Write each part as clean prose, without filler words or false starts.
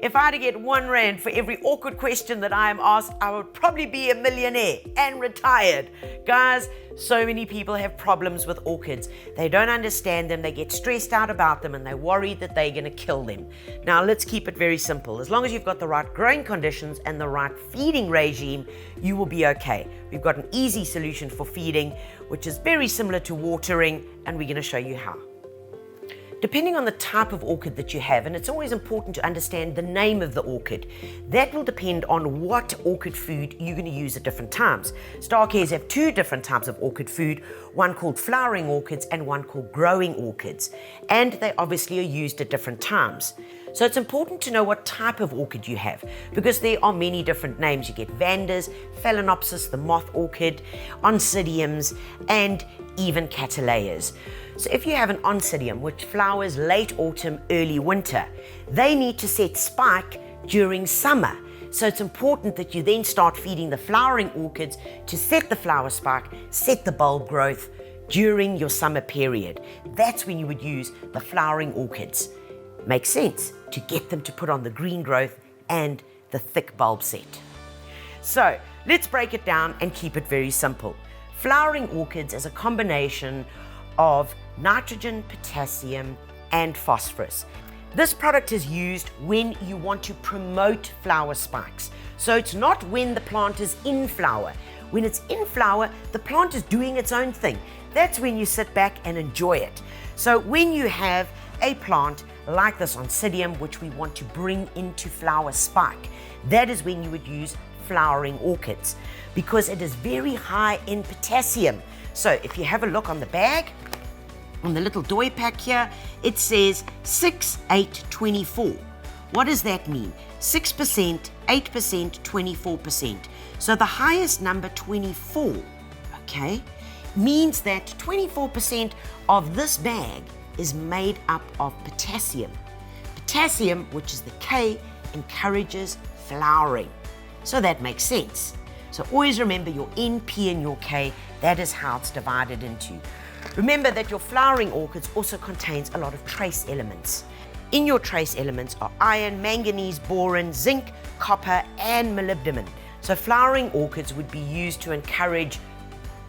if I had to get R1 for every awkward question that I am asked, I would probably be a millionaire and retired. Guys, so many people have problems with orchids. They don't understand them, they get stressed out about them, and they're worried that they're going to kill them. Now, let's keep it very simple. As long as you've got the right growing conditions and the right feeding regime, you will be okay. We've got an easy solution for feeding, which is very similar to watering, and we're going to show you how. Depending on the type of orchid that you have, and it's always important to understand the name of the orchid, that will depend on what orchid food you're going to use at different times. Starke Ayres have two different types of orchid food, one called flowering orchids and one called growing orchids, and they obviously are used at different times. So it's important to know what type of orchid you have, because there are many different names. You get Vandas, Phalaenopsis, the moth orchid, Oncidiums, and even Cattleyas. So if you have an Oncidium, which flowers late autumn, early winter, they need to set spike during summer. So it's important that you then start feeding the flowering orchids to set the flower spike, set the bulb growth during your summer period. That's when you would use the flowering orchids. Makes sense to get them to put on the green growth and the thick bulb set. So let's break it down and keep it very simple. Flowering orchids is a combination of nitrogen, potassium, and phosphorus. This product is used when you want to promote flower spikes. So it's not when the plant is in flower. When it's in flower, the plant is doing its own thing. That's when you sit back and enjoy it. So when you have a plant like this Oncidium, which we want to bring into flower spike, that is when you would use flowering orchids, because it is very high in potassium. So if you have a look on the bag, on the little doy pack here, it says 6, 8, 24. What does that mean? 6%, 8%, 24%. So the highest number, 24, okay, means that 24% of this bag is made up of potassium. Potassium, which is the K, encourages flowering. So that makes sense. So always remember your NP and your K, that is how it's divided into. Remember that your flowering orchids also contains a lot of trace elements. In your trace elements are iron, manganese, boron, zinc, copper, and molybdenum. So flowering orchids would be used to encourage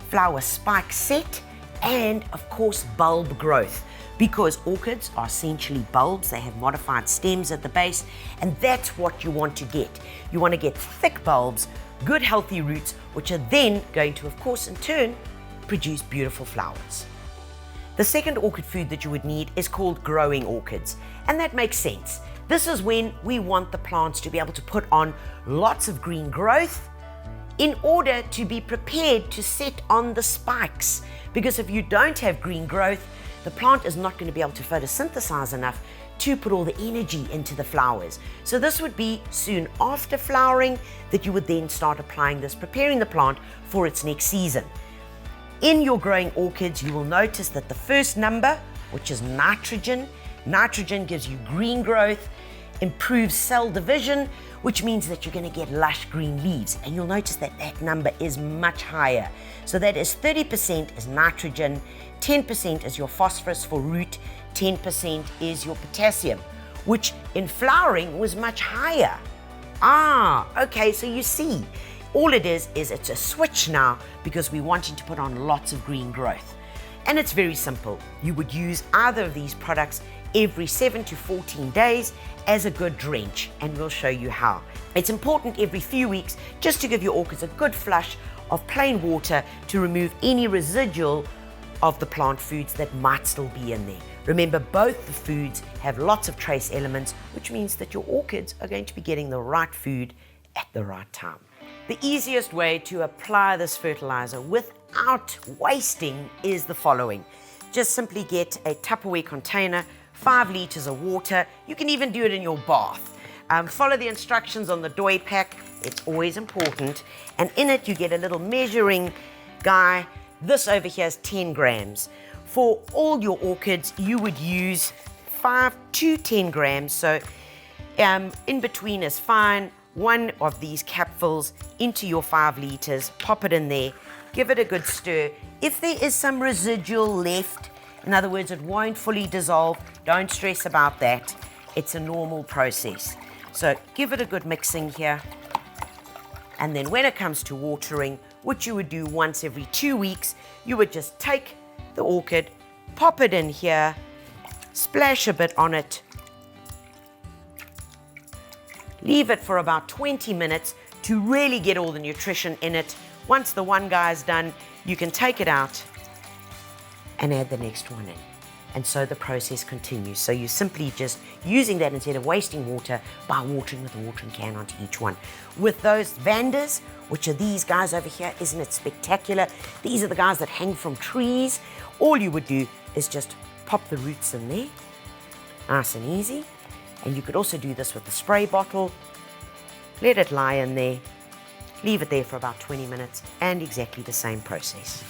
flower spike set and, of course, bulb growth, because orchids are essentially bulbs. They have modified stems at the base, and that's what you want to get. You want to get thick bulbs, good healthy roots, which are then going to, of course, in turn, produce beautiful flowers. The second orchid food that you would need is called growing orchids, and that makes sense. This is when we want the plants to be able to put on lots of green growth in order to be prepared to set on the spikes, because if you don't have green growth, the plant is not going to be able to photosynthesize enough to put all the energy into the flowers. So this would be soon after flowering that you would then start applying this, preparing the plant for its next season. In your growing orchids, you will notice that the first number, which is nitrogen, gives you green growth, improves cell division, which means that you're going to get lush green leaves. And you'll notice that that number is much higher. So that is 30% is nitrogen, 10% is your phosphorus for root, 10% is your potassium, which in flowering was much higher. Okay, so you see, all it is it's a switch now, because we're wanting to put on lots of green growth. And it's very simple. You would use either of these products every 7 to 14 days as a good drench, and we'll show you how. It's important every few weeks just to give your orchids a good flush of plain water to remove any residual of the plant foods that might still be in there. Remember, both the foods have lots of trace elements, which means that your orchids are going to be getting the right food at the right time. The easiest way to apply this fertilizer without wasting is the following. Just simply get a Tupperware container, 5 liters of water. You can even do it in your bath. Follow the instructions on the doy pack. It's always important. And in it, you get a little measuring guy. This over here is 10 grams. For all your orchids, you would use 5 to 10 grams. So in between is fine. One of these capfuls into your 5 liters, pop it in there, give it a good stir. If there is some residual left, in other words, it won't fully dissolve, don't stress about that. It's a normal process. So give it a good mixing here. And then when it comes to watering, which you would do once every 2 weeks, you would just take the orchid, pop it in here, splash a bit on it, leave it for about 20 minutes to really get all the nutrition in it. Once the one guy is done, you can take it out and add the next one in. And so the process continues. So you're simply just using that instead of wasting water by watering with a watering can onto each one. With those Vanders, which are these guys over here, isn't it spectacular? These are the guys that hang from trees. All you would do is just pop the roots in there, nice and easy. And you could also do this with the spray bottle. Let it lie in there, leave it there for about 20 minutes, and exactly the same process.